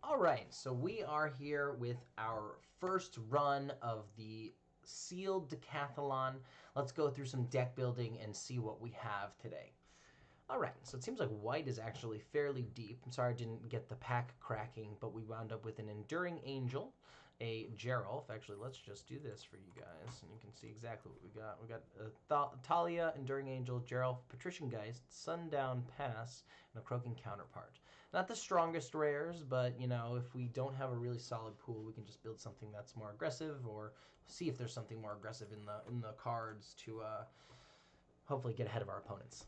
All right, so we are here with our first run of the sealed decathlon. Let's go through some deck building and see what we have today. All right, so it seems like white is actually fairly deep. I'm sorry I didn't get the pack cracking, but we wound up with an Enduring Angel, a Geralf. Actually, let's just do this for you guys, and you can see exactly what we got. We got a Talia, Enduring Angel, Geralf, Patrician Geist, Sundown Pass, and a Croaking Counterpart. Not the strongest rares, but, you know, if we don't have a really solid pool, we can just build something that's more aggressive, or see if there's something more aggressive in the cards to hopefully get ahead of our opponents.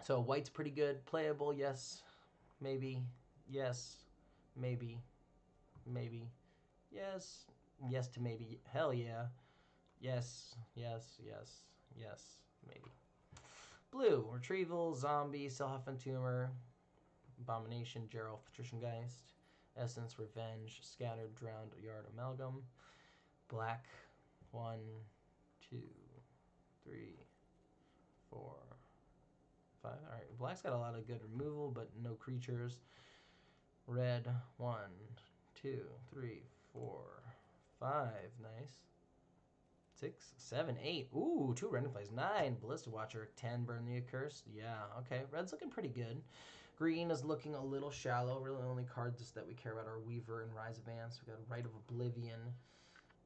So white's pretty good. Playable, yes. Maybe. Yes. Maybe. Maybe. Yes. Yes to maybe. Hell yeah. Yes. Yes. Yes. Yes. Maybe. Blue. Retrieval, Zombie, Self-Huffing Tumor, Abomination, Geralf, Patrician Geist, Essence, Revenge, Scattered, Drowned, Yard, Amalgam. Black. 1, 2, 3, 4, 5. All right, black's got a lot of good removal, but no creatures. Red, 1, 2, 3, 4, 5. Nice. 6, 7, 8. Ooh, 2 random plays. 9, Ballista Watcher. 10, Burn the Accursed. Yeah, okay. Red's looking pretty good. Green is looking a little shallow. Really, the only cards that we care about are Weaver and Rise of Ants. We got Rite of Oblivion,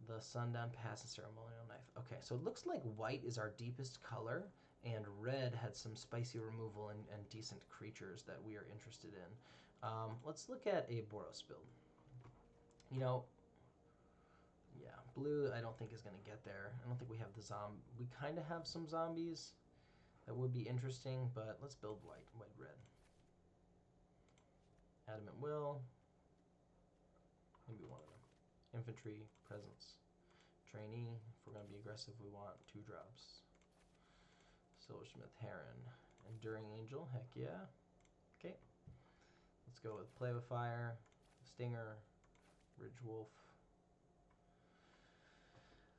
the Sundown Pass, and Ceremonial Knife. Okay, so it looks like white is our deepest color, and red had some spicy removal and decent creatures that we are interested in. Let's look at a Boros build. You know, yeah, blue I don't think is going to get there. I don't think we have the zombie. We kind of have some zombies that would be interesting, but let's build white-red. Adamant Will. Maybe one of them. Infantry, Presence. Trainee. If we're going to be aggressive, we want 2 drops. Silversmith, Heron. Enduring Angel, heck yeah. Okay. Let's go with Play with Fire, Stinger, Ridge Wolf.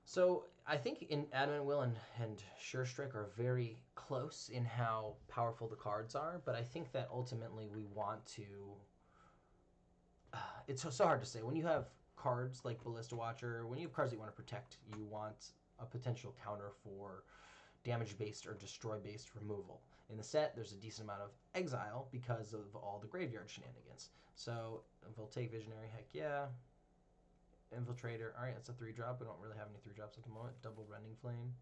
So I think in Adamant Will and Sure Strike are very close in how powerful the cards are, but I think that ultimately we want to... it's so hard to say. When you have cards like Ballista Watcher, when you have cards that you want to protect, you want a potential counter for damage-based or destroy-based removal. In the set, there's a decent amount of exile because of all the graveyard shenanigans. So, Voltaic Visionary, heck yeah. Infiltrator, alright, that's a 3-drop. We don't really have any 3-drops at the moment. Double Rending Flame.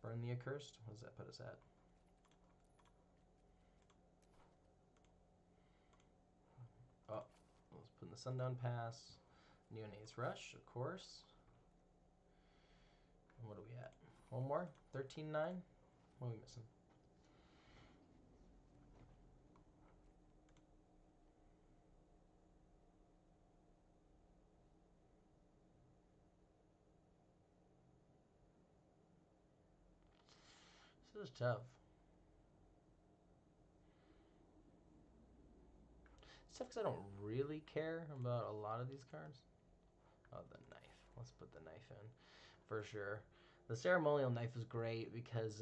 Burn the Accursed. What does that put us at? Oh, let's put in the Sundown Pass. Neonate's Rush, of course. And what are we at? One more? 13-9? What are we missing? This is tough. It's tough because I don't really care about a lot of these cards. Oh, the knife. Let's put the knife in for sure. The Ceremonial Knife is great because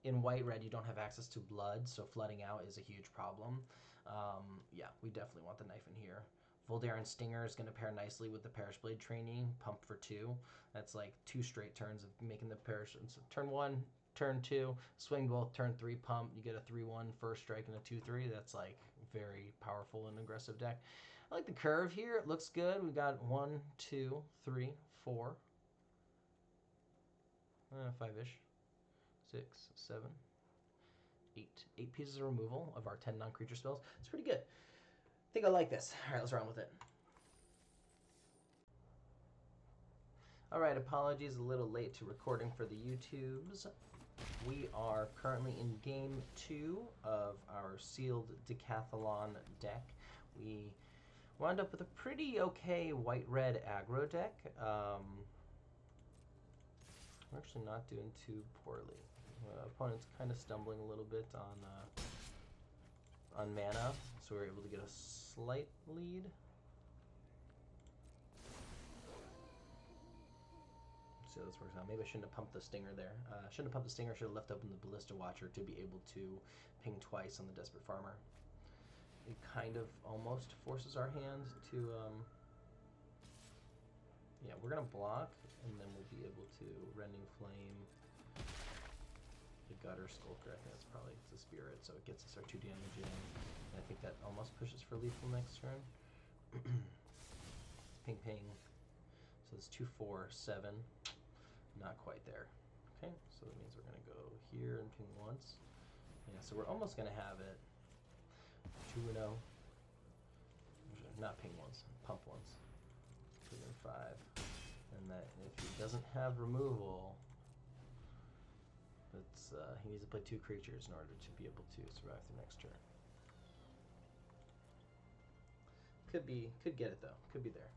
in white-red you don't have access to blood, so flooding out is a huge problem. Yeah, we definitely want the knife in here. Voldaren Stinger is going to pair nicely with the Perish Blade Trainee, pump for 2. That's like 2 straight turns of making the Perish. So turn 1, turn 2, swing both, turn 3, pump. You get a 3-1 first strike and a 2-3. That's like very powerful and aggressive deck. I like the curve here. It looks good. We got 1, 2, 3, 4, 5-ish, 6, 7, 8. 8 pieces of removal of our 10 non-creature spells. It's pretty good. I think I like this. All right, let's run with it. All right, apologies, a little late to recording for the YouTubes. We are currently in Game 2 of our sealed Decathlon deck. We wound up with a pretty okay white-red aggro deck. We're actually not doing too poorly. Opponent's kind of stumbling a little bit on mana, so we're able to get a slight lead. Let's see how this works out. Maybe I shouldn't have pumped the Stinger there. Shouldn't have pumped the Stinger, should have left open the Ballista Watcher to be able to ping twice on the Desperate Farmer. it kind of almost forces our hand to, yeah, we're going to block, and then we'll be able to Rending Flame, the Gutter Skulker. I think that's probably the Spirit, so it gets us our 2 damage in. And I think that almost pushes for lethal next turn. Ping, ping. So it's 2, 4, 7. Not quite there. Okay, so that means we're going to go here and ping once. Yeah, so we're almost going to have it 2-0. Not ping once, pump once. 2 and 5. And that if he doesn't have removal, it's, he needs to play 2 creatures in order to be able to survive the next turn. Could get it though. Could be there.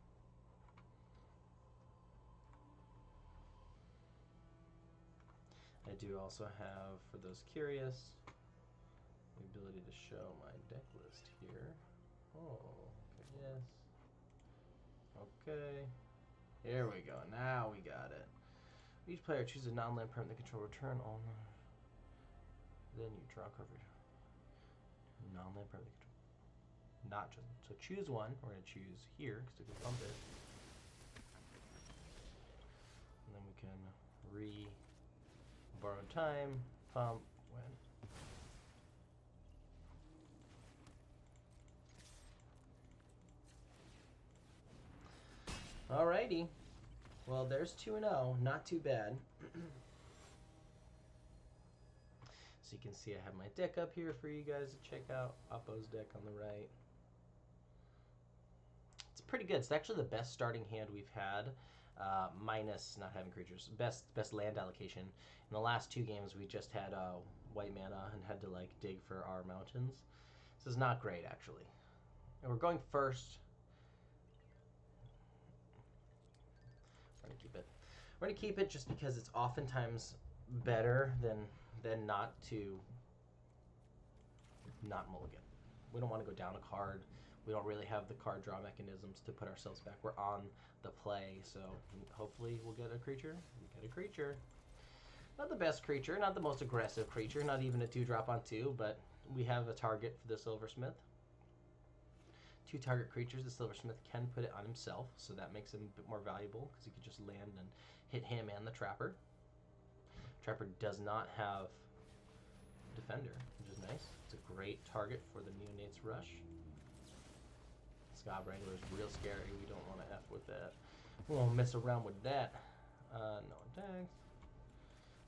I do also have, for those curious, the ability to show my deck list here. Oh, okay, yes. Okay. Here we go. Now we got it. Each player chooses a non-land permanent they control, return all. Then you draw coverage. Non-land permanent they control. Not just. So choose one. We're going to choose here because we can pump it. And then we can borrow time, pump, win. Alrighty. Well, there's 2-0. Not too bad. So you can see I have my deck up here for you guys to check out. Oppo's deck on the right. It's pretty good. It's actually the best starting hand we've had, minus not having creatures. Best land allocation. In the last 2 games, we just had white mana and had to like dig for our mountains. This is not great, actually. And we're going first. We're gonna keep it. We're gonna keep it just because it's oftentimes better than not to not mulligan. We don't want to go down a card. We don't really have the card draw mechanisms to put ourselves back. We're on the play, so hopefully we'll get a creature. We get a creature. Not the best creature, not the most aggressive creature, not even a 2-drop on 2, but we have a target for the Silversmith. 2 target creatures, the Silversmith can put it on himself, so that makes him a bit more valuable because he could just land and hit him and the Trapper. Trapper does not have Defender, which is nice. It's a great target for the Neonate's Rush. Scab Wrangler is real scary. We don't want to F with that. We won't mess around with that. No attacks.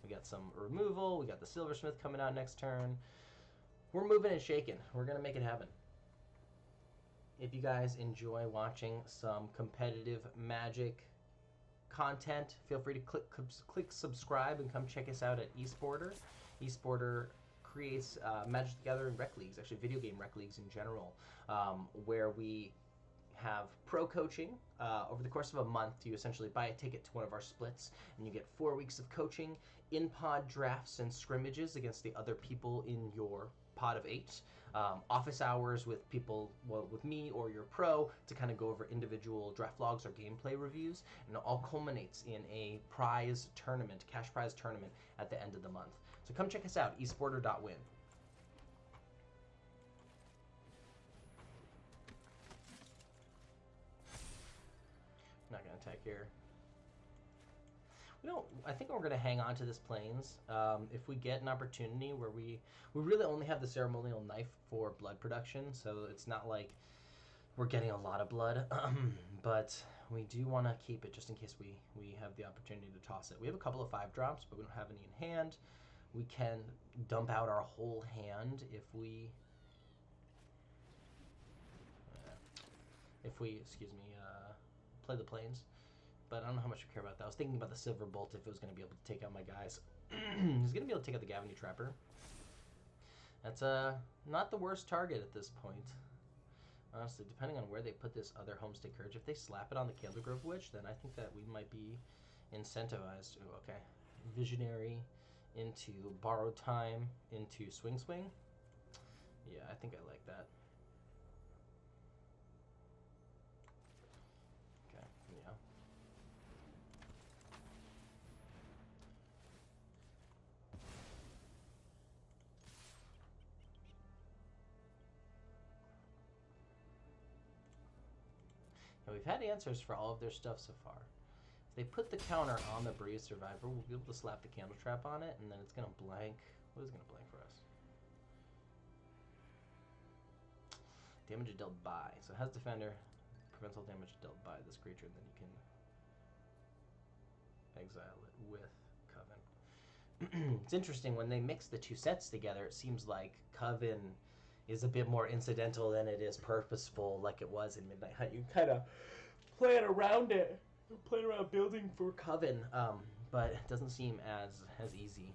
We got some removal. We got the Silversmith coming out next turn. We're moving and shaking. We're going to make it happen. If you guys enjoy watching some competitive Magic content, feel free to click subscribe and come check us out at Esporter. Esporter creates Magic the Gathering rec leagues, actually video game rec leagues in general, where we have pro coaching. Over the course of a month, you essentially buy a ticket to one of our splits, and you get 4 weeks of coaching, in-pod drafts and scrimmages against the other people in your pod of 8. Office hours with people, well, with me or your pro to kind of go over individual draft logs or gameplay reviews, and it all culminates in a prize tournament, cash prize tournament at the end of the month. So come check us out, esporter.win. Not gonna attack here. I think we're going to hang on to this Plains. If we get an opportunity where we really only have the Ceremonial Knife for blood production, so it's not like we're getting a lot of blood, but we do want to keep it just in case we have the opportunity to toss it. We have a couple of 5-drops, but we don't have any in hand. We can dump out our whole hand if we play the Plains. But I don't know how much we care about that. I was thinking about the Silver Bolt if it was going to be able to take out my guys. He's going to be able to take out the Gavany Trapper. That's not the worst target at this point. Honestly, depending on where they put this other Homestay Courage, if they slap it on the Candlegrove Witch, then I think that we might be incentivized. Ooh, okay. Visionary into Borrowed Time into Swing Swing. Yeah, I think I like that. Okay, yeah. And we've had answers for all of their stuff so far. If they put the counter on the Brave Survivor, we'll be able to slap the candle trap on it, and then it's going to blank. What is it going to blank for us? Damage dealt by. So it has Defender, prevents all damage dealt by this creature, and then you can exile it with Coven. It's interesting, when they mix the two sets together, it seems like Coven is a bit more incidental than it is purposeful, like it was in Midnight Hunt. You kind of plan around it, plan around building for Coven, but it doesn't seem as easy.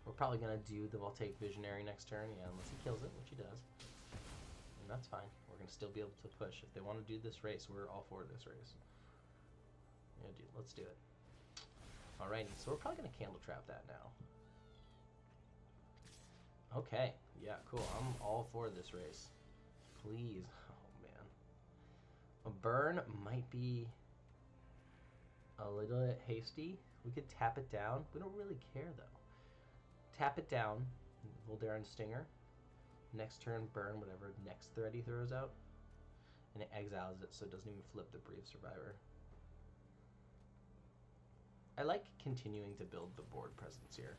We're probably going to do the Voltaic Visionary next turn, yeah, unless he kills it, which he does. And that's fine. We're going to still be able to push. If they want to do this race, we're all for this race. Yeah, dude, let's do it. Alrighty, so we're probably going to Candle Trap that now. Okay, yeah, cool. I'm all for this race. Please. Oh, man. A burn might be a little bit hasty. We could tap it down. We don't really care, though. Tap it down, Voldaren Stinger. Next turn, burn whatever next threat he throws out. And it exiles it, so it doesn't even flip the Brave Survivor. I like continuing to build the board presence here.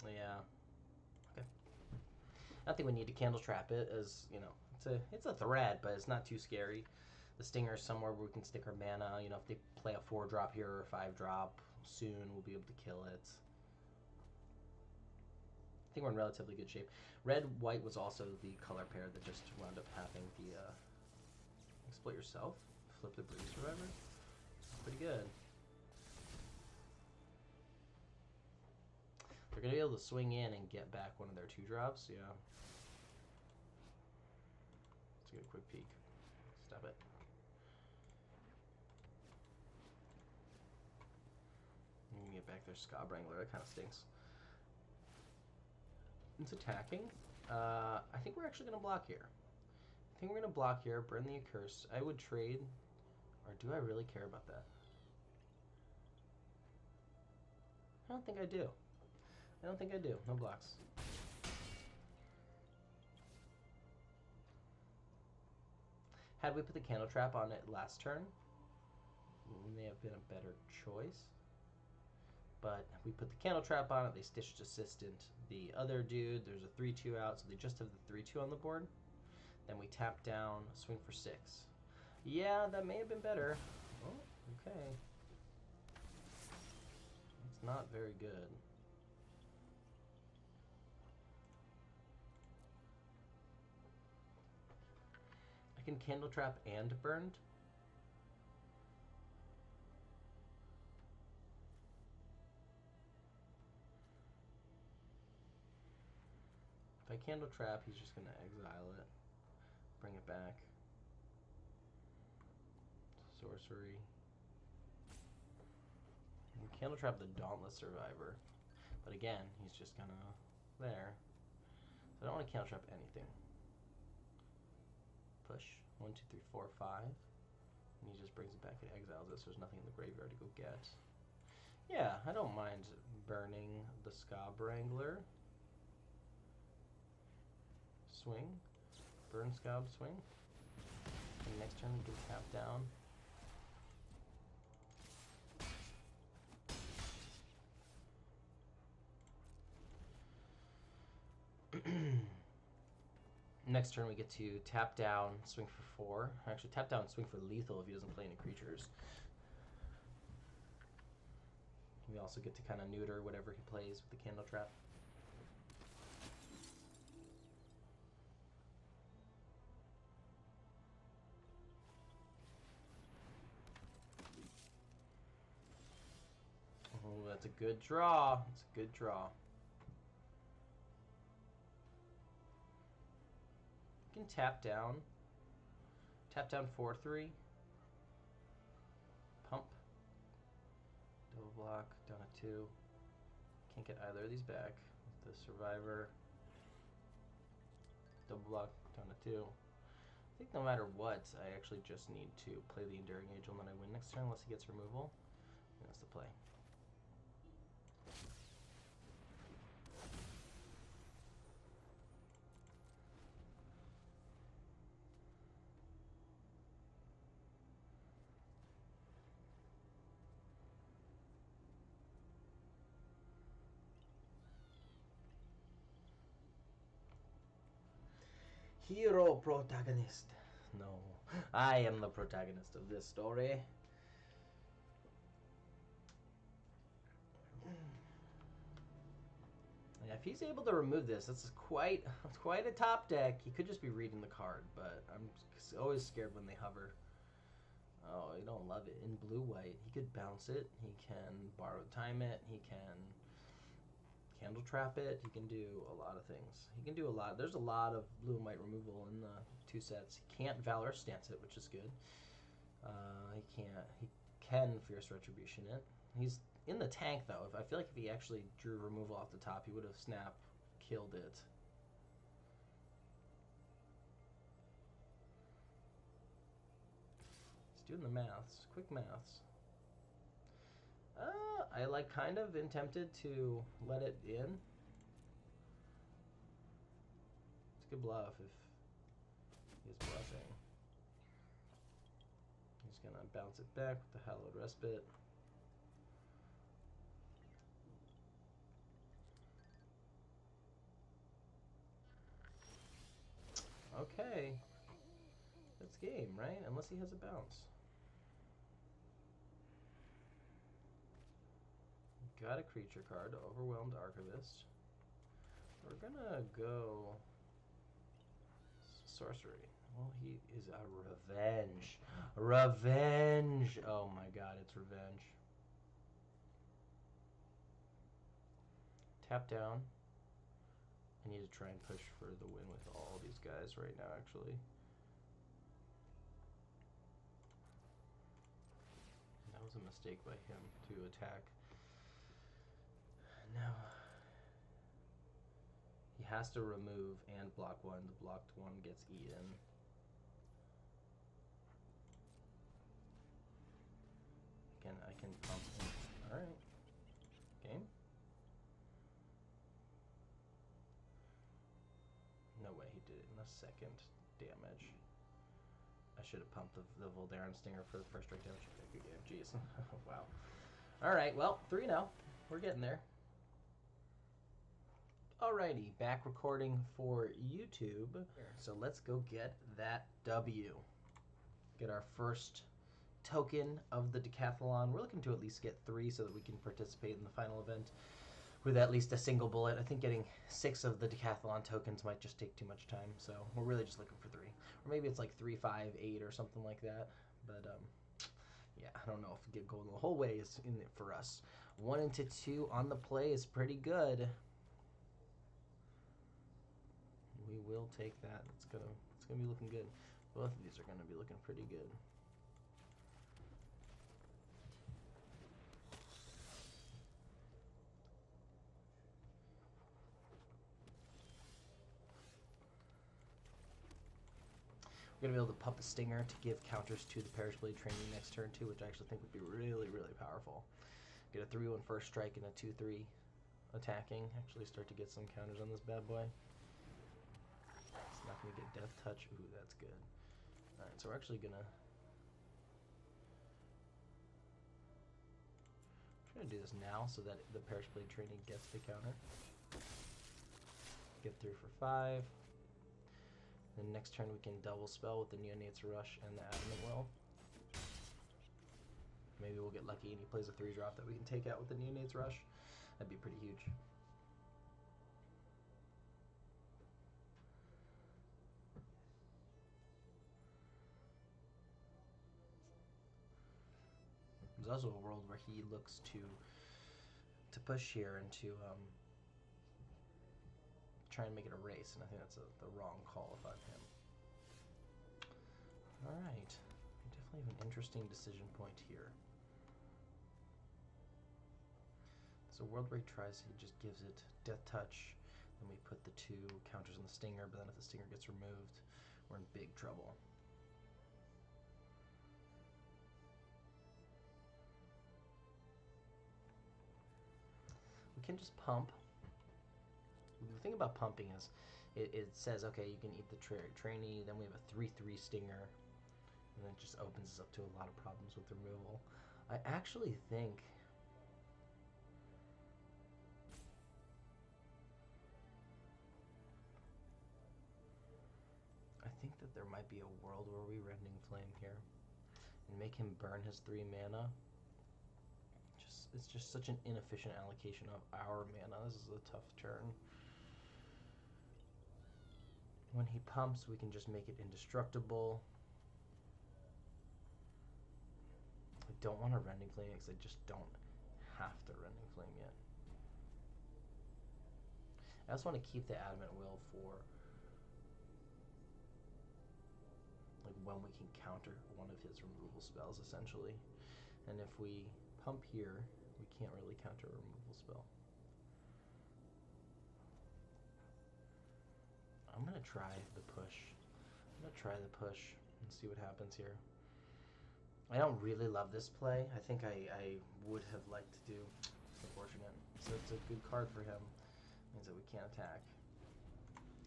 Yeah. Okay. I don't think we need to Candle Trap it, as, you know, it's a threat, but it's not too scary. The Stinger is somewhere where we can stick our mana. You know, if they play a 4-drop here or a 5-drop soon, we'll be able to kill it. I think we're in relatively good shape. Red-white was also the color pair that just wound up having the exploit yourself, flip the Brave Survivor. Pretty good. They're going to be able to swing in and get back one of their 2-drops, yeah. Let's get a quick peek. Stop it. You can get back their Scob Wrangler, that kind of stinks. It's attacking. I think we're actually going to block here. I think we're going to block here, burn the Accurse. I would trade, or do I really care about that? I don't think I do. I don't think I do. No blocks. Had we put the Candle Trap on it last turn, it may have been a better choice. But we put the Candle Trap on it, they Stitched Assistant the other dude, there's a 3-2 out, so they just have the 3-2 on the board. Then we tap down, swing for 6. Yeah, that may have been better. Oh, okay. It's not very good. I can Candle Trap and Burned. If I Candle Trap, he's just going to exile it, bring it back. Sorcery. And Candle Trap the Dauntless Survivor. But again, he's just going to there. So I don't want to Candle Trap anything. Push. 1, 2, 3, 4, 5. And he just brings it back and exiles it, so there's nothing in the graveyard to go get. Yeah, I don't mind burning the Scob Wrangler. Swing. Burn Scob, swing. And next turn we can tap down. Next turn we get to tap down, swing for 4. Actually, tap down, swing for lethal if he doesn't play any creatures. We also get to kind of neuter whatever he plays with the Candle Trap. Oh, that's a good draw. It's a good draw. You can tap down. Tap down 4/3. Pump. Double block, down a 2. Can't get either of these back. The Survivor. Double block, down a 2. think no matter what, I actually just need to play the Enduring Angel and then I win next turn unless he gets removal. And that's the play. Hero protagonist. No, I am the protagonist of this story. Yeah, if he's able to remove this, that's quite a top deck. He could just be reading the card, but I'm always scared when they hover. Oh, you don't love it. In blue-white, he could bounce it. He can borrow time it. He can candle trap it. He can do a lot of things. He can do a lot. There's a lot of blue and white removal in the two sets. He can't Valor Stance it, which is good. He can Fierce Retribution it. He's in the tank though. I feel like if he actually drew removal off the top, he would have snap killed it. He's doing the maths, quick maths. I like kind of am tempted to let it in. It's a good bluff if he's bluffing. He's gonna bounce it back with the Hallowed Respite. Okay. That's game, right? Unless he has a bounce. Got a creature card, Overwhelmed Archivist. We're gonna go sorcery. Well, he is a revenge. Revenge! Oh my god, it's revenge. Tap down. I need to try and push for the win with all these guys right now, actually. That was a mistake by him to attack. Now, he has to remove and block one. The blocked one gets eaten. Again, I can pump him. Alright. Game. No way he did it in a second damage. I should have pumped the Voldaran Stinger for the first strike damage. Okay, good game. Jeez. Wow. Alright, well, 3-0. We're getting there. Alrighty, back recording for YouTube. So let's go get that W. Get our first token of the decathlon. We're looking to at least get 3 so that we can participate in the final event with at least a single bullet. I think getting 6 of the decathlon tokens might just take too much time, so we're really just looking for 3. Or maybe it's like 3, 5, 8 or something like that. But yeah, I don't know if going the whole way is in it for us. 1 into 2 on the play is pretty good. We will take that. It's gonna be looking good. Both of these are gonna be looking pretty good. We're going to be able to pump a Stinger to give counters to the Perish Blade training next turn too, which I actually think would be really, really powerful. Get a 3-1 first strike and a 2-3 attacking. Actually start to get some counters on this bad boy. It's not going to get Death Touch. Ooh, that's good. Alright, so we're actually going to... I'm trying to do this now so that the Perish Blade training gets the counter. Get through for 5. Then next turn we can double spell with the Neonate's Rush and the Adamant Will. Maybe we'll get lucky and he plays a 3-drop that we can take out with the Neonate's Rush. That'd be pretty huge. There's also a world where he looks to push here and to try and make it a race, and I think that's the wrong call if I'm him. Alright, we definitely have an interesting decision point here. So world where he tries, he just gives it Death Touch, then we put the 2 counters on the Stinger, but then if the Stinger gets removed, we're in big trouble. We can just pump. The thing about pumping is it says, okay, you can eat the trainee, then we have a 3/3 stinger, and it just opens us up to a lot of problems with removal. I actually think that there might be a world where we Rending Flame here and make him burn his 3 mana. It's just such an inefficient allocation of our mana. This is a tough turn. When he pumps, we can just make it indestructible. I don't want to Rending Flame because I just don't have to Rending Flame yet. I also want to keep the Adamant Will for like when we can counter one of his removal spells, essentially. And if we pump here, we can't really counter a removal spell. I'm going to try the push. And see what happens here. I don't really love this play. I think I would have liked to do. It's unfortunate. So it's a good card for him. Means that we can't attack.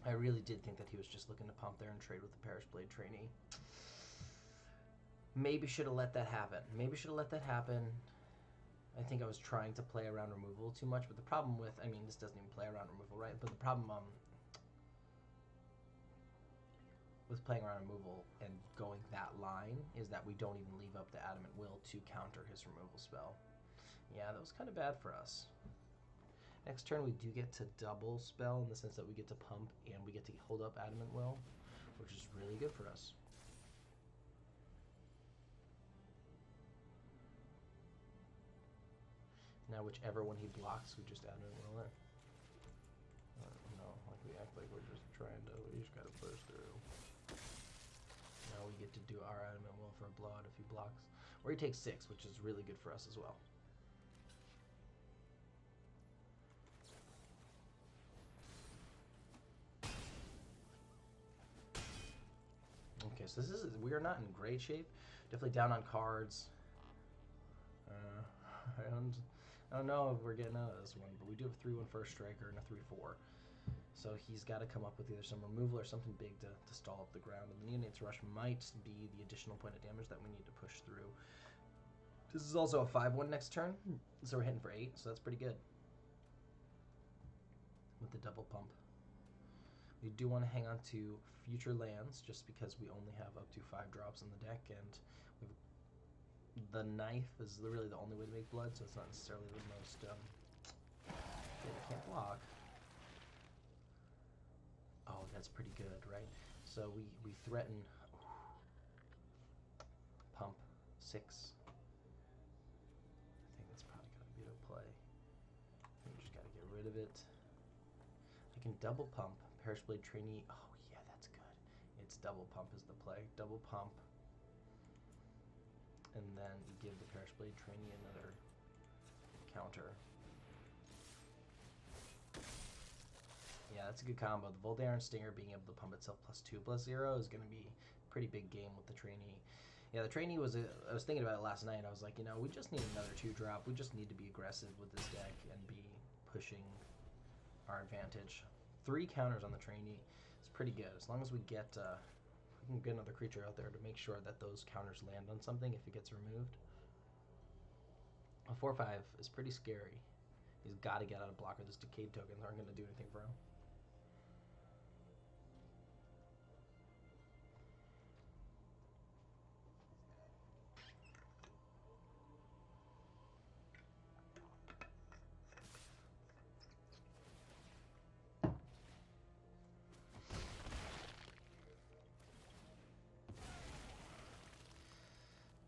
I really did think that he was just looking to pump there and trade with the Perish Blade trainee. Maybe should have let that happen. I think I was trying to play around removal too much, but the problem with, I mean, this doesn't even play around removal, right? But the problem with playing around removal and going that line is that we don't even leave up the Adamant Will to counter his removal spell. Yeah, that was kind of bad for us. Next turn, we do get to double spell in the sense that we get to pump and we get to hold up Adamant Will, which is really good for us. Now, whichever one he blocks, we just Adamant Will it. No, like we act like we're just trying to, we just gotta push through. Now we get to do our Adamant Will for a blowout if he blocks. Or he takes 6, which is really good for us as well. Okay, so we are not in great shape. Definitely down on cards. I don't know if we're getting out of this one, but we do have a 3/1 first striker and a 3/4. So he's got to come up with either some removal or something big to stall up the ground. And the Neonate's Rush might be the additional point of damage that we need to push through. This is also a 5/1 next turn, so we're hitting for 8, so that's pretty good. With the double pump. We do want to hang on to future lands just because we only have up to 5 drops in the deck, and the knife is really the only way to make blood, so it's not necessarily the most... they can't block. Oh, that's pretty good, right? So we threaten... Pump 6. I think that's probably got to be the play. We just got to get rid of it. I can double pump. Perish Blade trainee. Oh, yeah, that's good. It's double pump is the play. Double pump. And then give the Perish Blade trainee another counter. Yeah, that's a good combo. The Voldair and Stinger being able to pump itself +2/+0 is going to be a pretty big game with the trainee. Yeah, the trainee was... I was thinking about it last night. I was like, you know, we just need another 2-drop. We just need to be aggressive with this deck and be pushing our advantage. 3 counters on the trainee is pretty good. As long as we get... we can get another creature out there to make sure that those counters land on something if it gets removed. A 4/5 is pretty scary. He's got to get out of blocker. Those Decayed tokens aren't going to do anything for him.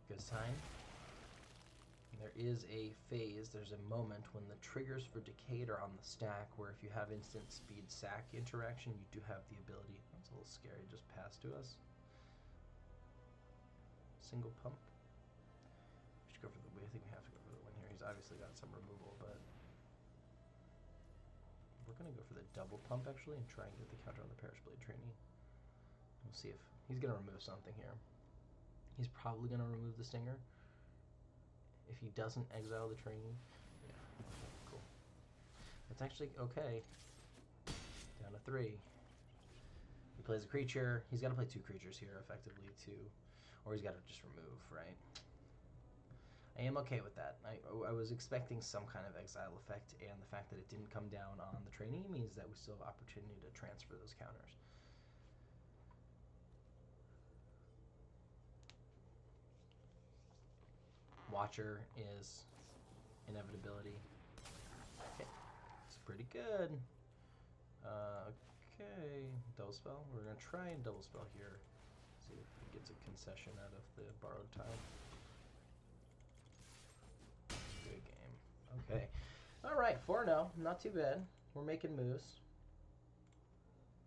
Good sign. There is a phase, there's a moment when the triggers for Decayed are on the stack where if you have instant speed sack interaction, you do have the ability. That's a little scary, just pass to us. Single pump. We should go for the win. I think we have to go for the win here. He's obviously got some removal, but we're going to go for the double pump actually and try and get the counter on the Perish Blade trainee. We'll see if he's going to remove something here. He's probably going to remove the Stinger. If he doesn't exile the trainee. Yeah, okay, cool. That's actually okay. Down to 3. He plays a creature. He's got to play 2 creatures here, effectively, too. Or he's got to just remove, right? I am okay with that. I was expecting some kind of exile effect, and the fact that it didn't come down on the trainee means that we still have opportunity to transfer those counters. Watcher is inevitability. Okay, it's pretty good. Okay, double spell. We're gonna try and double spell here. See if he gets a concession out of the borrowed time. Good game. Okay. All right, 4-0. Not too bad. We're making moves.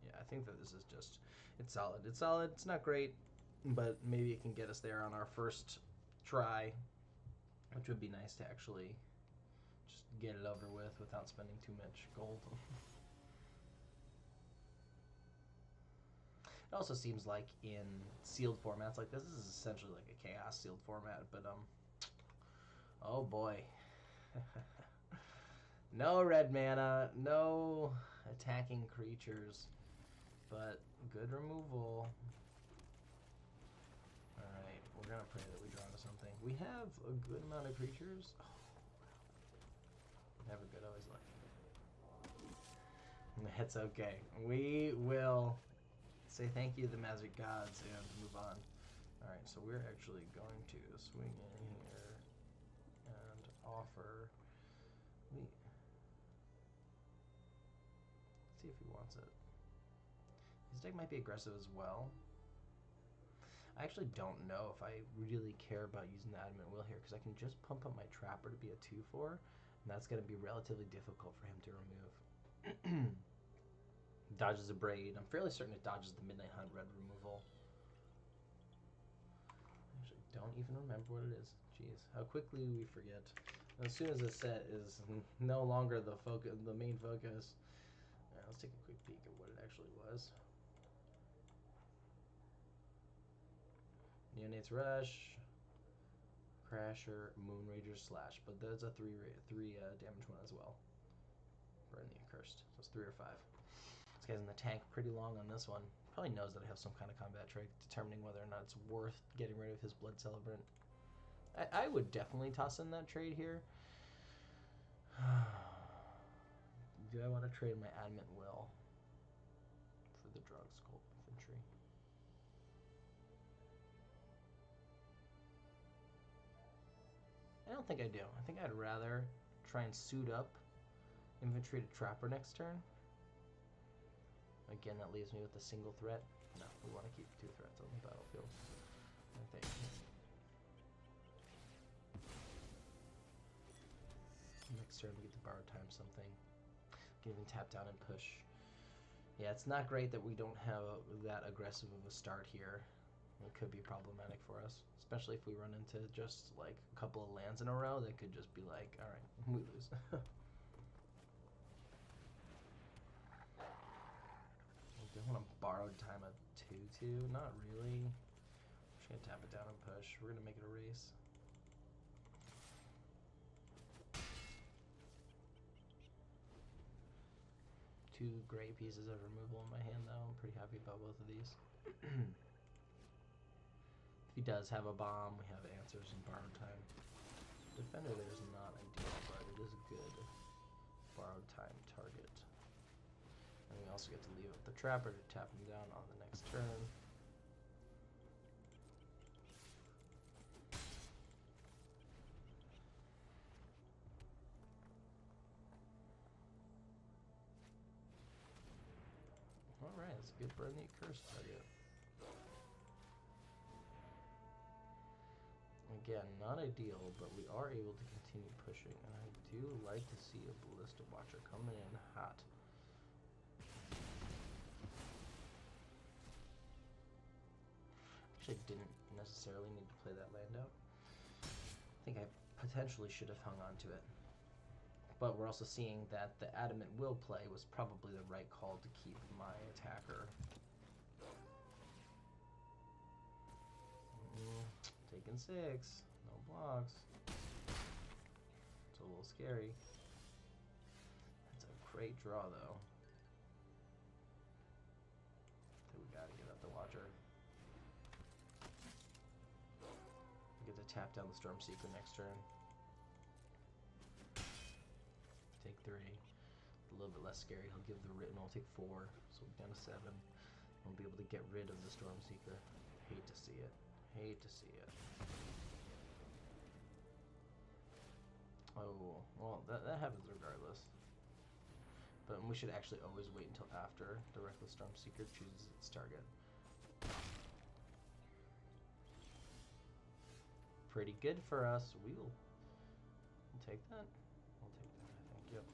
Yeah, I think that this is just, it's solid. It's solid. It's not great, but maybe it can get us there on our first try, which would be nice to actually just get it over with without spending too much gold. It also seems like in sealed formats like this is essentially like a chaos sealed format, but oh boy. No red mana, no attacking creatures, but good removal. Alright, we're gonna pray that we draw into something. We have a good amount of creatures. Oh, never good, always lucky. That's okay. We will say thank you to the magic gods and move on. Alright, so we're actually going to swing in here and offer. Let's see if he wants it. His deck might be aggressive as well. I actually don't know if I really care about using the Adamant Will here, because I can just pump up my Trapper to be a 2/4, and that's going to be relatively difficult for him to remove. Dodges a Braid. I'm fairly certain it dodges the Midnight Hunt red removal. I actually don't even remember what it is. Jeez, how quickly we forget. As soon as a set is no longer the main focus. All right, let's take a quick peek at what it actually was. Neonate's Rush, Crasher, Moonrager, Slash, but that's a 3 damage one as well. Burn the Accursed, so it's 3 or 5. This guy's in the tank pretty long on this one. Probably knows that I have some kind of combat trick determining whether or not it's worth getting rid of his Blood Celebrant. I would definitely toss in that trade here. Do I want to trade my Adamant Will for the Drug Sculpt Infantry? I don't think I do. I think I'd rather try and suit up Infantry to Trapper next turn. Again, that leaves me with a single threat. No, we want to keep 2 threats on the battlefield, I think. Next turn we get to borrow time something. Can even tap down and push. Yeah, it's not great that we don't have that aggressive of a start here. It could be problematic for us, especially if we run into just like a couple of lands in a row that could just be like, all right, we lose. I don't want to borrow time a 2/2. Not really. I'm just gonna tap it down and push. We're gonna make it a race. Two great pieces of removal in my hand, though. I'm pretty happy about both of these. If he does have a bomb, we have answers and borrowed time. Defender there is not ideal, but it is a good borrowed time target. And we also get to leave up the Trapper to tap him down on the next turn. Alright, let's get Burn the Accursed target. Again, not ideal, but we are able to continue pushing, and I do like to see a Ballista Watcher coming in hot. Actually, didn't necessarily need to play that land out. I think I potentially should have hung on to it. But we're also seeing that the Adamant Will play was probably the right call to keep my attacker. taking 6. No blocks. It's a little scary. That's a great draw, though. I think we gotta get up the Watcher. We get to tap down the Stormseeker next turn. Take 3. A little bit less scary. He'll give the Written. We'll take 4. So we're down to 7. We'll be able to get rid of the Stormseeker. Hate to see it. Hate to see it. Oh, well, that happens regardless. But we should actually always wait until after the Reckless Stormseeker chooses its target. Pretty good for us. We'll take that. We'll take that, I think. Yep.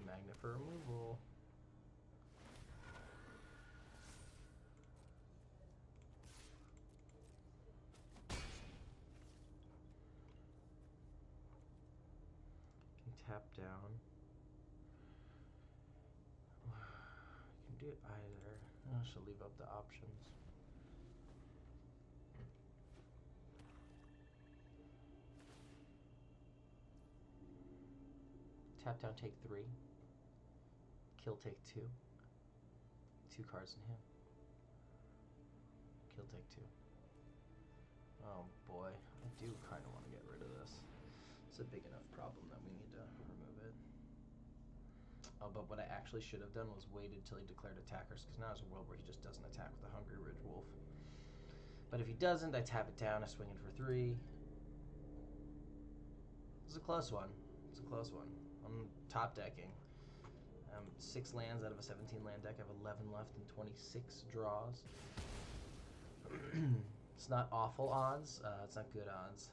Magnet for removal. Tap down. You can do it either. I should leave up the options. Tap down, take 3. Kill, take 2. 2 cards in hand. Kill, take 2. Oh boy, I do kind of want to get rid of this. It's a big enough problem that we need to remove it. Oh, but what I actually should have done was waited till he declared attackers, because now there's a world where he just doesn't attack with the Hungry Ridge Wolf. But if he doesn't, I tap it down, I swing it for 3. It's a close one. It's a close one. I'm top decking. 6 lands out of a 17 land deck. I have 11 left and 26 draws. It's not awful odds. It's not good odds.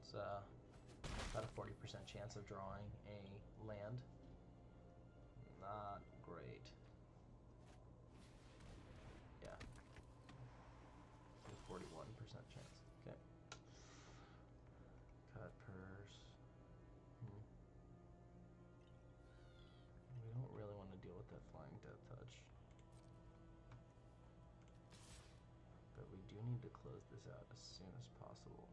It's about a 40% chance of drawing a land. Not great. Yeah. 41% chance. Okay. Cut purse. We don't really want to deal with that flying death touch. But we do need to close this out as soon as possible.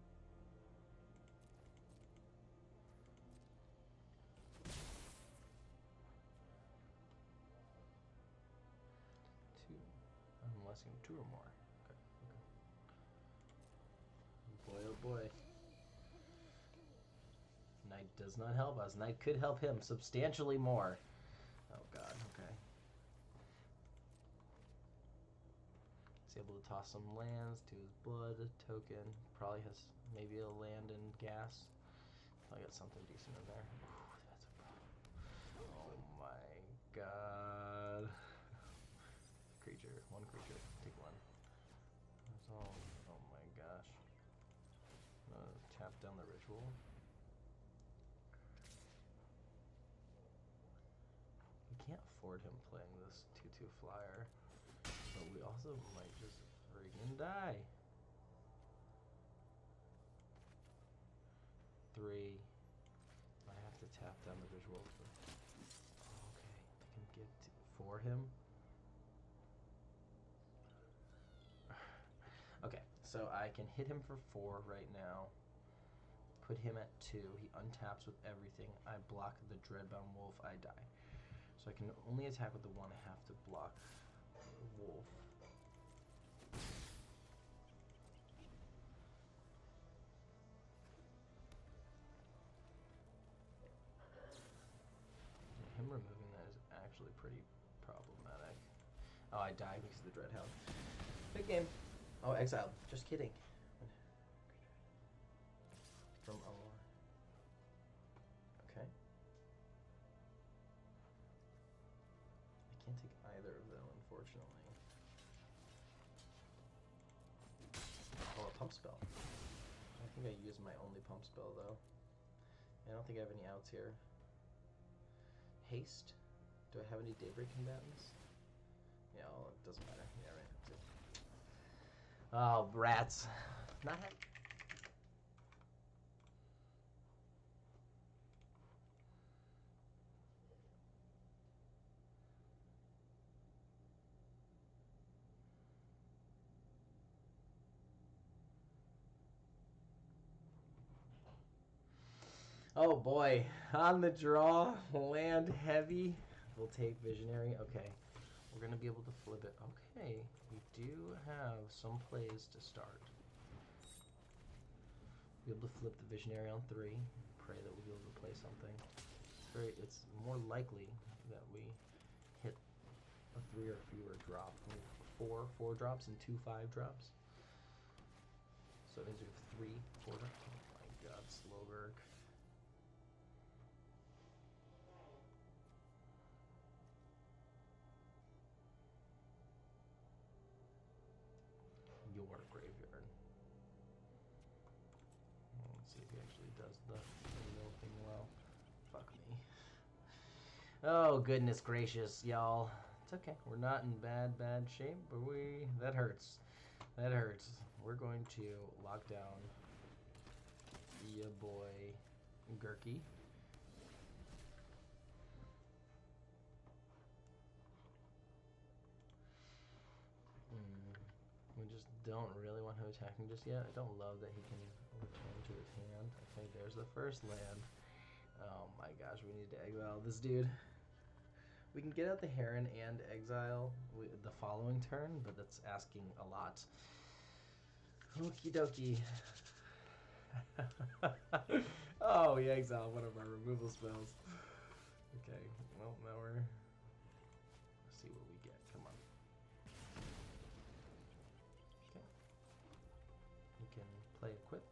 Unless you 2 or more. Okay. Boy, oh boy. Knight does not help us. Knight could help him substantially more. Oh god, okay. He's able to toss some lands to his blood token. Probably has maybe a land and gas. I got something decent in there. Ooh, that's a problem. Oh my god. Creature, 1 creature, take 1. That's all. Oh my gosh. Tap down the ritual. We can't afford him playing this 2/2 flyer, but we also might just friggin' die. 3. I have to tap down the visual. Okay, I can get 4 him. Okay, so I can hit him for 4 right now. Put him at 2. He untaps with everything. I block the Dreadbound Wolf. I die. So I can only attack with the 1. I have to block the Wolf. Him removing that is actually pretty problematic. Oh, I die because of the Dreadhound. Big game. Oh, exiled. Just kidding. From Omar. Okay. I can't take either of them, unfortunately. Oh, a pump spell. I think I used my only pump spell, though. I don't think I have any outs here. Haste? Do I have any Daybreak combatants? Yeah, well, it doesn't matter. Yeah, right. Oh, rats. Not have... Oh boy, on the draw, land heavy. We'll take visionary. Okay, we're gonna be able to flip it. Okay, we do have some plays to start. Be able to flip the visionary on 3. Pray that we'll be able to play something. It's more likely that we hit a 3 or fewer drop. We have 4 drops and 2 5 drops. So it means we have 3 4 drops. Oh my god, Slowberg. Your graveyard. Let's see if he actually does the mill thing well. Fuck me. Oh, goodness gracious, y'all. It's okay. We're not in bad shape, but that hurts. That hurts. We're going to lock down ya boy Gurky. We just don't really want him attacking just yet. I don't love that he can return to his hand. Okay, there's the first land. Oh my gosh, we need to exile this dude. We can get out the Heron and exile the following turn, but that's asking a lot. Okie dokie. Oh, we exiled one of our removal spells. Okay, well, now let's see what we get. Come on. Okay. We can play Equip.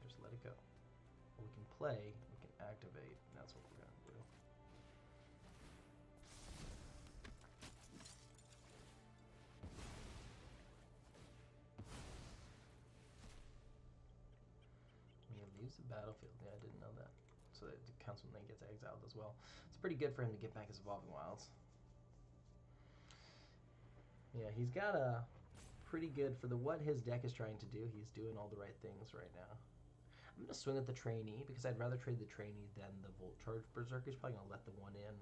Just let it go. We can play, we can activate, and that's what we're going to do. When he leaves the battlefield, yeah, I didn't know that. So it counts when he gets exiled as well. It's pretty good for him to get back his Evolving Wilds. Yeah, he's got a pretty good, for what his deck is trying to do, he's doing all the right things right now. I'm going to swing at the trainee because I'd rather trade the trainee than the Volt Charge Berserker. He's probably going to let the one in.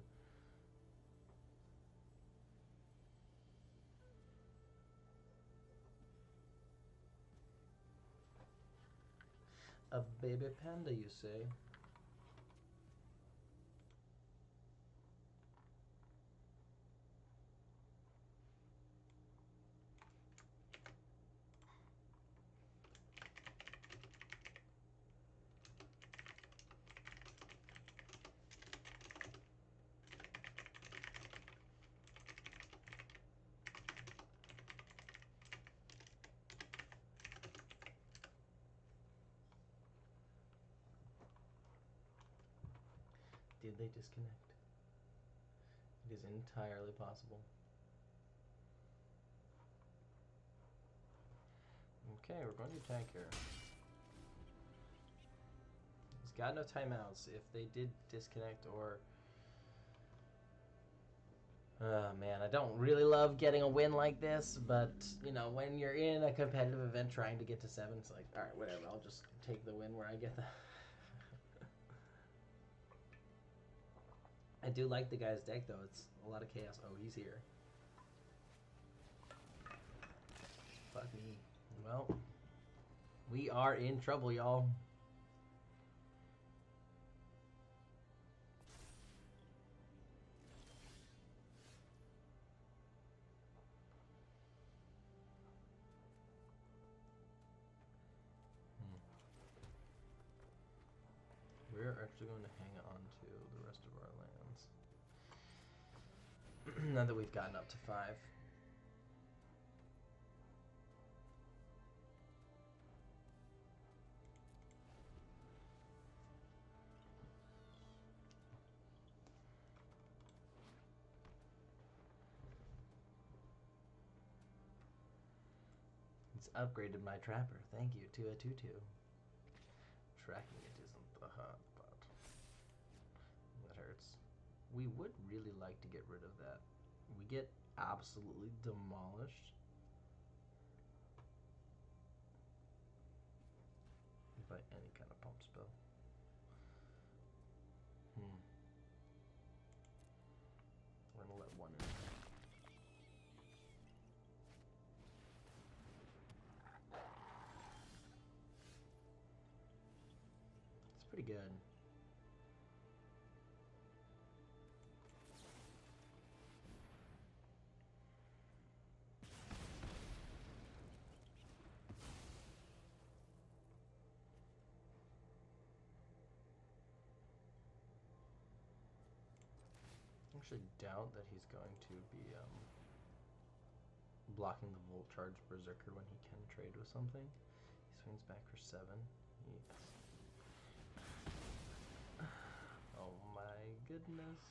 A baby panda, you say? Did they disconnect? It is entirely possible. Okay, we're going to attack here. He's got no timeouts. If they did disconnect or... Oh man, I don't really love getting a win like this, but, you know, when you're in a competitive event trying to get to 7, it's like, alright, whatever, I'll just take the win where I get the... I do like the guy's deck, though. It's a lot of chaos. Oh, he's here. Fuck me. Well, we are in trouble, y'all. We're actually going to hang on to the rest of our lands. Now that we've gotten up to 5. It's upgraded my trapper. Thank you to a 2/2. Tracking it isn't the hot part. That hurts. We would really like to get rid of that. We get absolutely demolished by any kind of pump spell. We're gonna let one in. pretty good. I actually doubt that he's going to be blocking the Volt Charge Berserker when he can trade with something. He swings back for 7. Yes. Oh my goodness.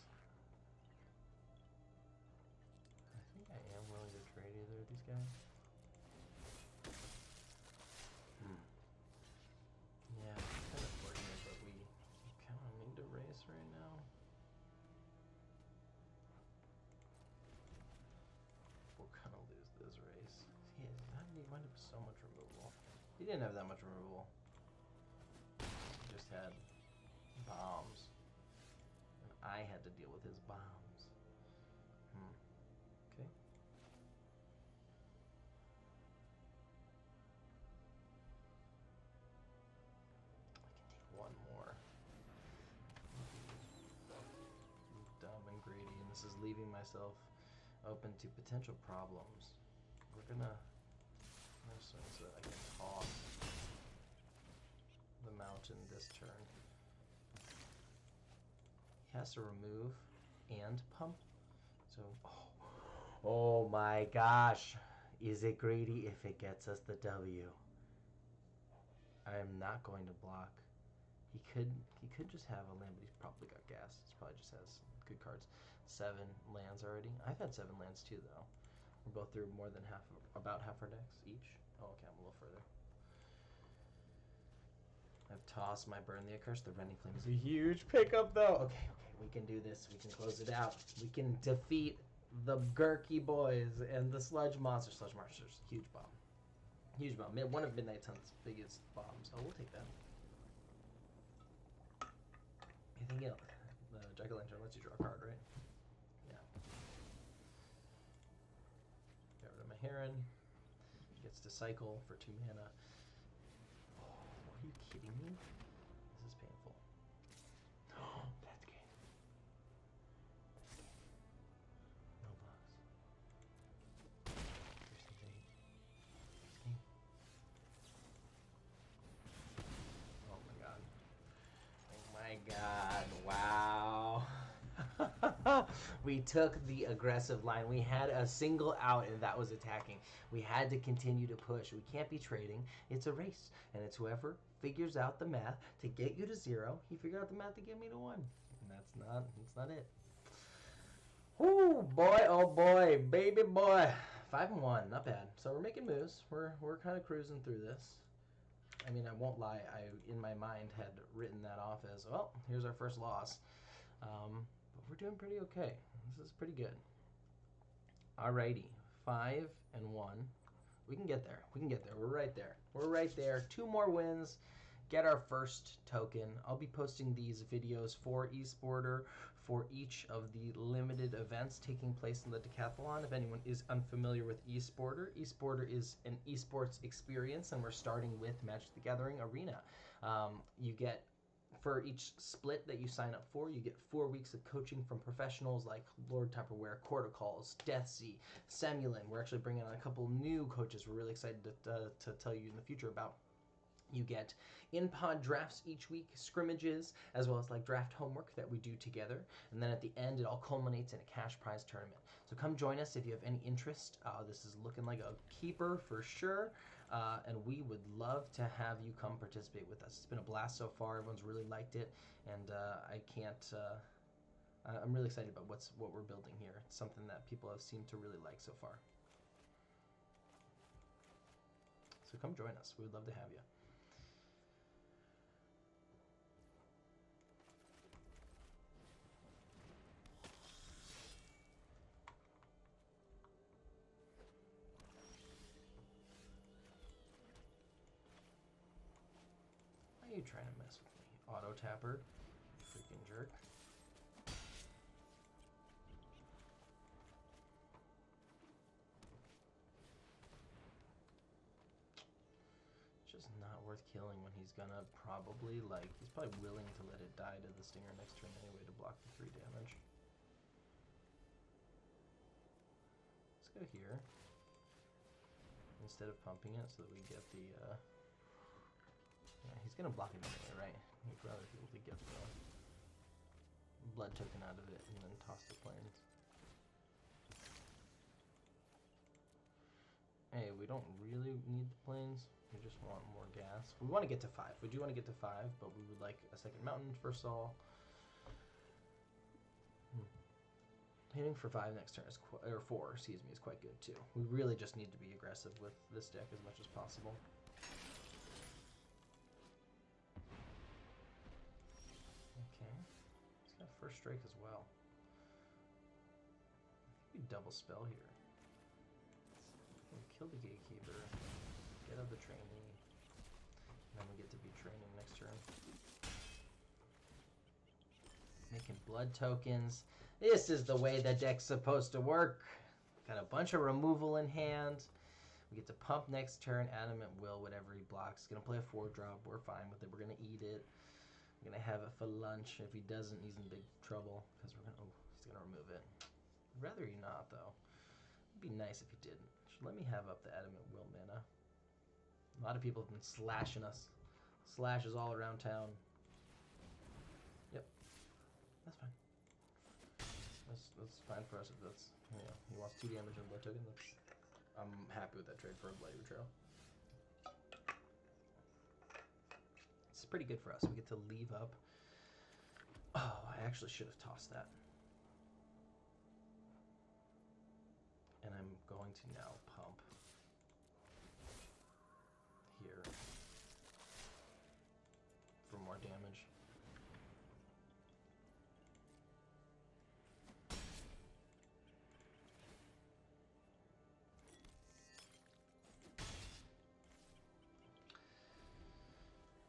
I think I am willing to trade either of these guys. Yeah, it's kind of fortunate, but we kind of need to race right now. We'll kind of lose this race. How did he wind up with so much removal? He didn't have that much removal. He just had bombs. And I had to deal with his bombs. Okay. I can take one more. Dumb and greedy, and this is leaving myself open to potential problems. We're gonna swing so that I can toss the mountain this turn. He has to remove and pump. So, oh my gosh. Is it greedy if it gets us the W? I am not going to block. He could just have a land, but he's probably got gas. He probably just has good cards. 7 lands already. I've had 7 lands too, though. We're both through more than about half our decks each. Oh, okay, I'm a little further. I've tossed my Burn the Accursed. The Rending Flame is a huge pickup, though. Okay, we can do this. We can close it out. We can defeat the Gurky Boys and the Sludge Monsters. Sludge Monsters, huge bomb. Huge bomb. One of Midnight Sun's biggest bombs. Oh, we'll take that. Anything else? The Jack-o'-lantern lets you draw a card, right? Yeah. Get rid of my Heron. Gets to cycle for 2 mana. Oh, are you kidding me? This is painful. Oh, that's game. No blocks. Here's the thing. Oh my god. Oh my god. Wow. We took the aggressive line. We had a single out, and that was attacking. We had to continue to push. We can't be trading. It's a race, and it's whoever figures out the math to get you to 0. He figured out the math to get me to 1, and that's not it. Whoo, boy, oh boy, baby boy. 5-1, not bad. So we're making moves. We're kind of cruising through this. I mean, I won't lie. I, in my mind, had written that off as, well, here's our first loss. But we're doing pretty okay. This is pretty good. Alrighty, 5-1. We can get there. We can get there. We're right there. We're right there. 2 more wins. Get our first token. I'll be posting these videos for eSporter for each of the limited events taking place in the Decathlon. If anyone is unfamiliar with eSporter, eSporter is an esports experience, and we're starting with Magic the Gathering Arena. You get, for each split that you sign up for, you get 4 weeks of coaching from professionals like Lord Tupperware, Corticalls, Deathsea, Semulin. We're actually bringing on a couple new coaches we're really excited to tell you in the future about. You get in-pod drafts each week, scrimmages, as well as like draft homework that we do together. And then at the end, it all culminates in a cash prize tournament. So come join us if you have any interest. This is looking like a keeper for sure. And we would love to have you come participate with us. It's been a blast so far. Everyone's really liked it. And I'm really excited about what we're building here. It's something that people have seemed to really like so far. So come join us. We would love to have you. Why are you trying to mess with me? Auto tapper, freaking jerk. is not worth killing when he's gonna probably, like, he's probably willing to let it die to the Stinger next turn anyway to block the 3 damage. Let's go here instead of pumping it so that we get the, yeah, he's gonna block it anyway, right? We'd rather be able to get the blood token out of it and then toss the planes. Hey, we don't really need the planes. We just want more gas. We want to get to 5. We do want to get to 5, but we would like a second mountain first all. Hitting for 5 next turn is or 4, excuse me, is quite good too. We really just need to be aggressive with this deck as much as possible. Okay, he's got first strike as well. I think we double spell here. Kill the gatekeeper, get out the trainee, and then we get to be training next turn. Making blood tokens. This is the way the deck's supposed to work. Got a bunch of removal in hand. We get to pump next turn, Adamant Will, whatever he blocks. Gonna play a 4-drop, we're fine with it. We're gonna eat it. We're gonna have it for lunch. If he doesn't, he's in big trouble, because we're gonna, oh, he's gonna remove it. I'd rather you not, though. It'd be nice if he didn't. Let me have up the Adamant Will mana. A lot of people have been slashing us. Slashes all around town. Yep. That's fine. That's fine for us if that's, you know, he wants 2 damage on blood token. That's, I'm happy with that trade for a Bloody Betrayal. It's pretty good for us. We get to leave up. Oh, I actually should have tossed that. And I'm going to now pump here for more damage.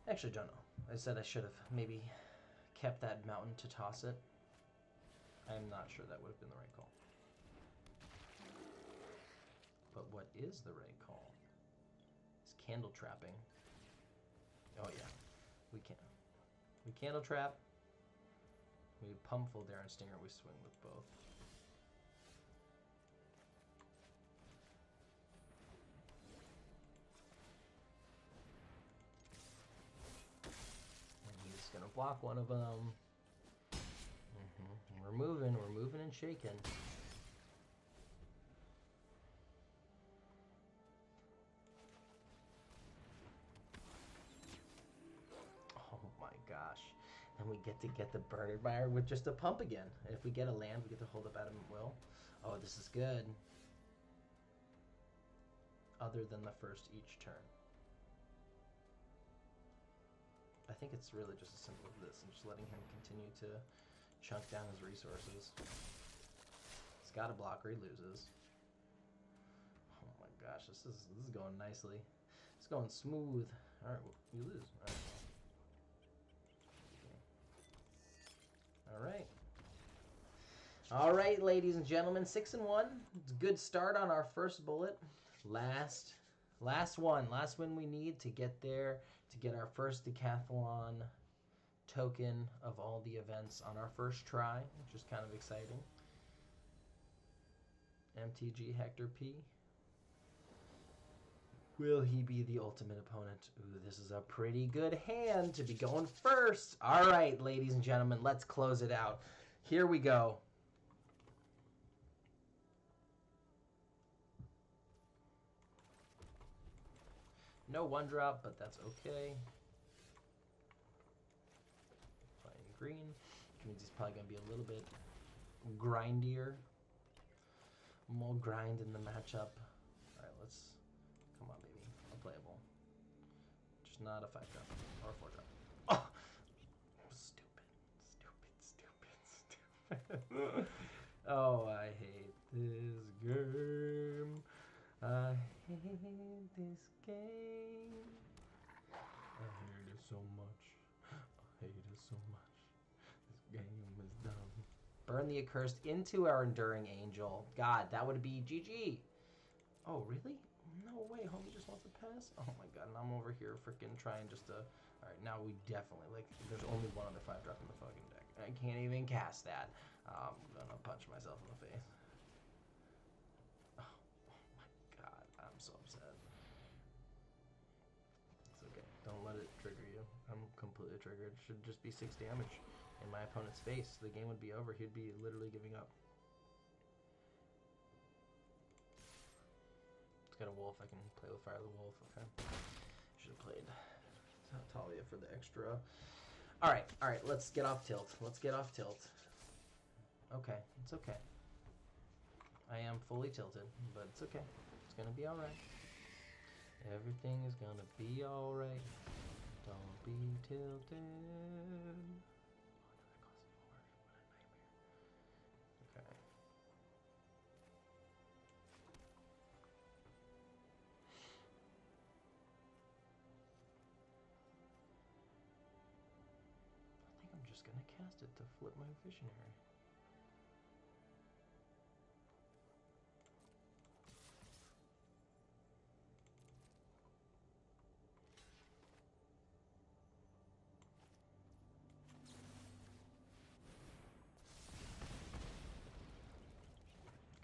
Actually, don't know. I said I should have maybe kept that mountain to toss it. I'm not sure that would have been the right call. But what is the right call? It's candle trapping. Oh yeah, we candle trap. We pump full Darren Stinger. We swing with both. And he's gonna block one of them. We're moving and shaking. Gosh, and we get to get the Bernard Meyer with just a pump again. If we get a land, we get to hold up Adamant Will. Oh, this is good. Other than the first each turn. I think it's really just as simple as this, and just letting him continue to chunk down his resources. He's got a block or he loses. Oh my gosh, this is going nicely. It's going smooth. All right, well, you lose. All right. All right, ladies and gentlemen, 6-1. It's a good start on our first bullet. Last win we need to get there, to get our first decathlon token of all the events on our first try, which is kind of exciting. MTG Hector P. Will he be the ultimate opponent? Ooh, this is a pretty good hand to be going first. All right, ladies and gentlemen, let's close it out. Here we go. No 1-drop, but that's okay. Playing green, which means he's probably going to be a little bit grindier. More grind in the matchup. All right, let's... Come on, baby. Unplayable. Just not a 5-drop or a 4-drop. Oh! Stupid. Oh, I hate this game. I hate this game. I hate it so much. I hate it so much. This game is dumb. Burn the Accursed into our Enduring Angel. God, that would be GG. Oh, really? No way, homie just wants to pass. Oh my god, and I'm over here freaking trying just to. All right, now we definitely like. There's only one other 5-drop in the fucking deck. I can't even cast that. I'm gonna punch myself in the face. Oh my god, I'm so upset. It's okay. Don't let it trigger you. I'm completely triggered. It should just be 6 damage in my opponent's face. The game would be over. He'd be literally giving up. It's got a wolf. I can play with Fire the Wolf. Okay. Should have played Talia for the extra. All right. Let's get off tilt. Okay, it's okay. I am fully tilted, but it's okay. It's gonna be all right. Everything is gonna be all right. Don't be tilted. Okay. I think I'm just gonna cast it to flip my visionary.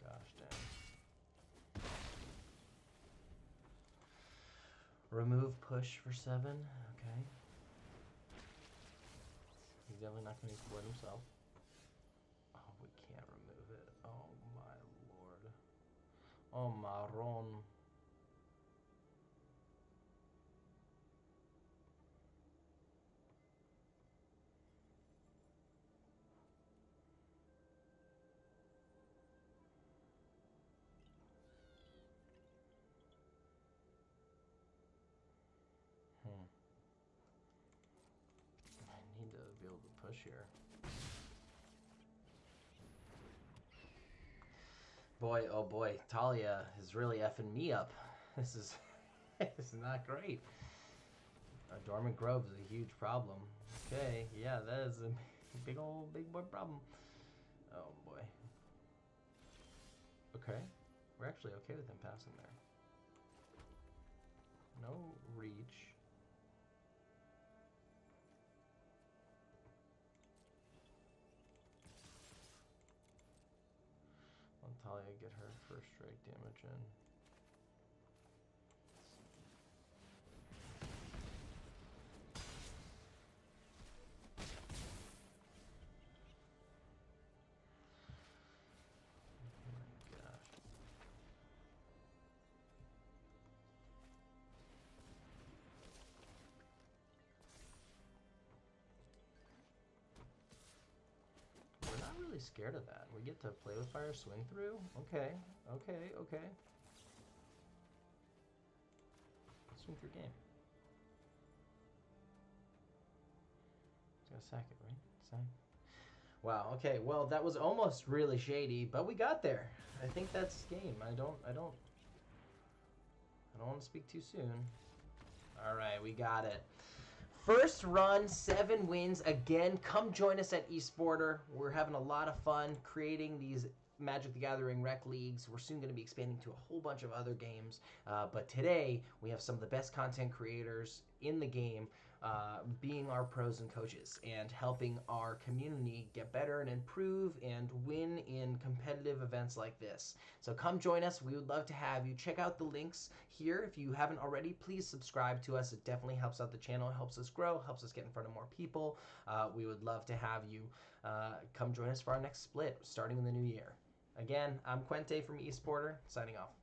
Gosh dang. Remove push for 7. Okay. He's definitely not going to exploit himself. Oh, we can't remove it. Oh my lord. Oh marron. I need to be able to push here. Boy, oh boy, Talia is really effing me up. This is not great. A Dormant Grove is a huge problem. Okay, yeah, that is a big boy problem. Oh boy. Okay, we're actually okay with him passing there. No reach. Let Talia get her first strike damage in. Scared of that. We get to play with fire, swing through. Okay. Swing through game. Just gotta sack it, right? Sack. Wow. Okay. Well, that was almost really shady, but we got there. I think that's game. I don't want to speak too soon. All right, we got it. First run, 7 wins. Again, come join us at eSporter. We're having a lot of fun creating these Magic the Gathering rec leagues. We're soon going to be expanding to a whole bunch of other games. But today, we have some of the best content creators in the game being our pros and coaches and helping our community get better and improve and win in competitive events like this. So come join us. We would love to have you. Check out the links here. If you haven't already, please subscribe to us. It definitely helps out the channel, helps us grow, helps us get in front of more people. We would love to have you come join us for our next split starting in the new year. Again, I'm Quente from eSporter, signing off.